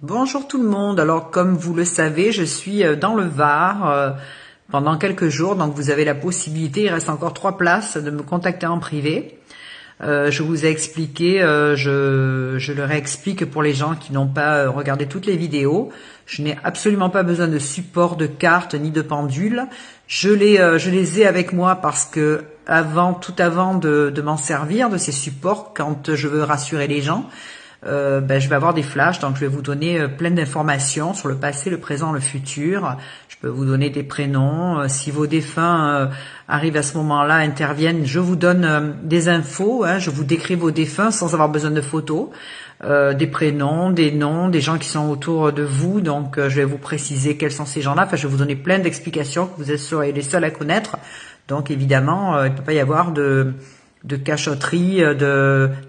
Bonjour tout le monde. Alors comme vous le savez, je suis dans le Var pendant quelques jours, donc vous avez la possibilité, il reste encore 3 places, de me contacter en privé. Je vous ai expliqué, je le réexplique pour les gens qui n'ont pas regardé toutes les vidéos. Je n'ai absolument pas besoin de support de carte ni de pendule. Je les ai avec moi parce que tout avant de m'en servir de ces supports, quand je veux rassurer les gens, je vais avoir des flashs, donc je vais vous donner plein d'informations sur le passé, le présent, le futur. Je peux vous donner des prénoms. Si vos défunts arrivent à ce moment-là, interviennent, je vous donne des infos. Je vous décris vos défunts sans avoir besoin de photos. Des prénoms, des noms, des gens qui sont autour de vous. Donc, je vais vous préciser quels sont ces gens-là. Enfin, je vais vous donner plein d'explications que vous serez les seuls à connaître. Donc, évidemment, il ne peut pas y avoir de cachotterie,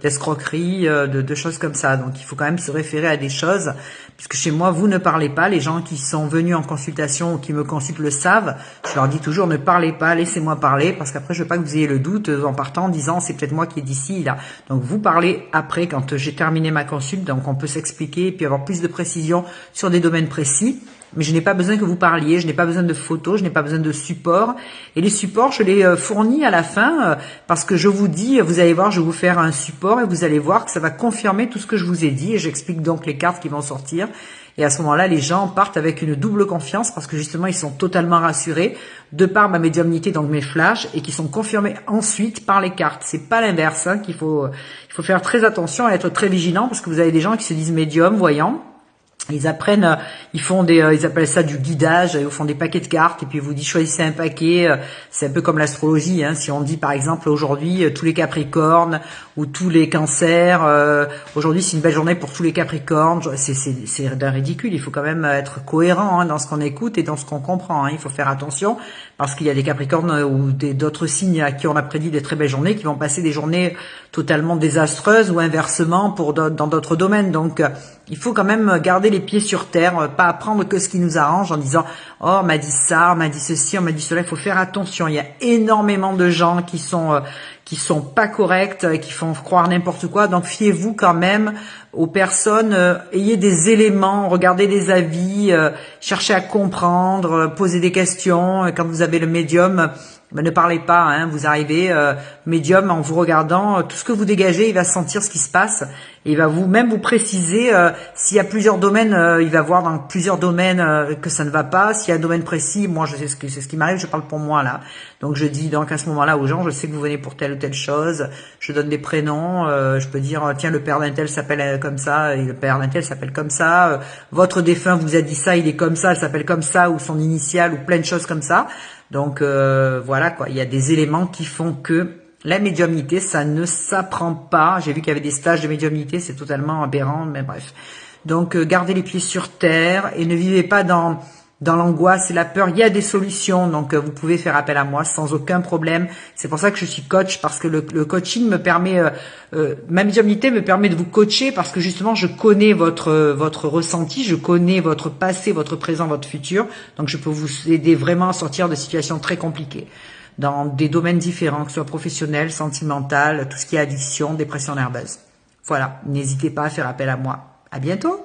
d'escroquerie, de choses comme ça. Donc il faut quand même se référer à des choses, puisque chez moi vous ne parlez pas. Les gens qui sont venus en consultation ou qui me consultent le savent. Je leur dis toujours ne parlez pas, laissez-moi parler, parce qu'après je veux pas que vous ayez le doute en partant en disant c'est peut-être moi qui est d'ici là. Donc vous parlez après quand j'ai terminé ma consulte, donc on peut s'expliquer et puis avoir plus de précision sur des domaines précis. Mais je n'ai pas besoin que vous parliez, je n'ai pas besoin de photos, je n'ai pas besoin de supports. Et les supports, je les fournis à la fin parce que je vous dis, vous allez voir, je vais vous faire un support et vous allez voir que ça va confirmer tout ce que je vous ai dit. Et j'explique donc les cartes qui vont sortir. Et à ce moment-là, les gens partent avec une double confiance parce que justement, ils sont totalement rassurés de par ma médiumnité, donc mes flashs, et qui sont confirmés ensuite par les cartes. C'est pas l'inverse, il faut faire très attention à être très vigilant parce que vous avez des gens qui se disent médiums, voyants. Ils apprennent, ils appellent ça du guidage, ils vous font des paquets de cartes et puis ils vous disent choisissez un paquet. C'est un peu comme l'astrologie, si on dit par exemple aujourd'hui tous les Capricornes ou tous les Cancers, aujourd'hui c'est une belle journée pour tous les Capricornes, c'est d'un ridicule. Il faut quand même être cohérent dans ce qu'on écoute et dans ce qu'on comprend. Il faut faire attention parce qu'il y a des Capricornes ou d'autres signes à qui on a prédit des très belles journées qui vont passer des journées totalement désastreuses ou inversement dans d'autres domaines. Donc il faut quand même garder les pieds sur terre, pas apprendre que ce qui nous arrange en disant « Oh, on m'a dit ça, on m'a dit ceci, on m'a dit cela ». Il faut faire attention. Il y a énormément de gens qui sont pas corrects, qui font croire n'importe quoi. Donc, fiez-vous quand même aux personnes. Ayez des éléments, regardez des avis, cherchez à comprendre, posez des questions. Quand vous avez le médium, ne parlez pas, vous arrivez, médium, en vous regardant, tout ce que vous dégagez, il va sentir ce qui se passe et il va vous préciser s'il y a plusieurs domaines, il va voir dans plusieurs domaines que ça ne va pas. S'il y a un domaine précis, moi je sais c'est ce qui m'arrive, je parle pour moi là. Donc je dis donc à ce moment-là aux gens, je sais que vous venez pour telle ou telle chose, je donne des prénoms, je peux dire tiens le père d'un tel s'appelle comme ça et le père d'un tel s'appelle comme ça, votre défunt vous a dit ça, il est comme ça, il s'appelle comme ça ou son initiale ou plein de choses comme ça. Donc voilà quoi, il y a des éléments qui font que la médiumnité, ça ne s'apprend pas. J'ai vu qu'il y avait des stages de médiumnité, c'est totalement aberrant, mais bref. Donc gardez les pieds sur terre et ne vivez pas dans l'angoisse et la peur. Il y a des solutions, donc vous pouvez faire appel à moi sans aucun problème. C'est pour ça que je suis coach, parce que le coaching me permet, ma médiumnité me permet de vous coacher parce que justement je connais votre ressenti, je connais votre passé, votre présent, votre futur. Donc je peux vous aider vraiment à sortir de situations très compliquées dans des domaines différents, que ce soit professionnel, sentimental, tout ce qui est addiction, dépression nerveuse. Voilà, n'hésitez pas à faire appel à moi. À bientôt.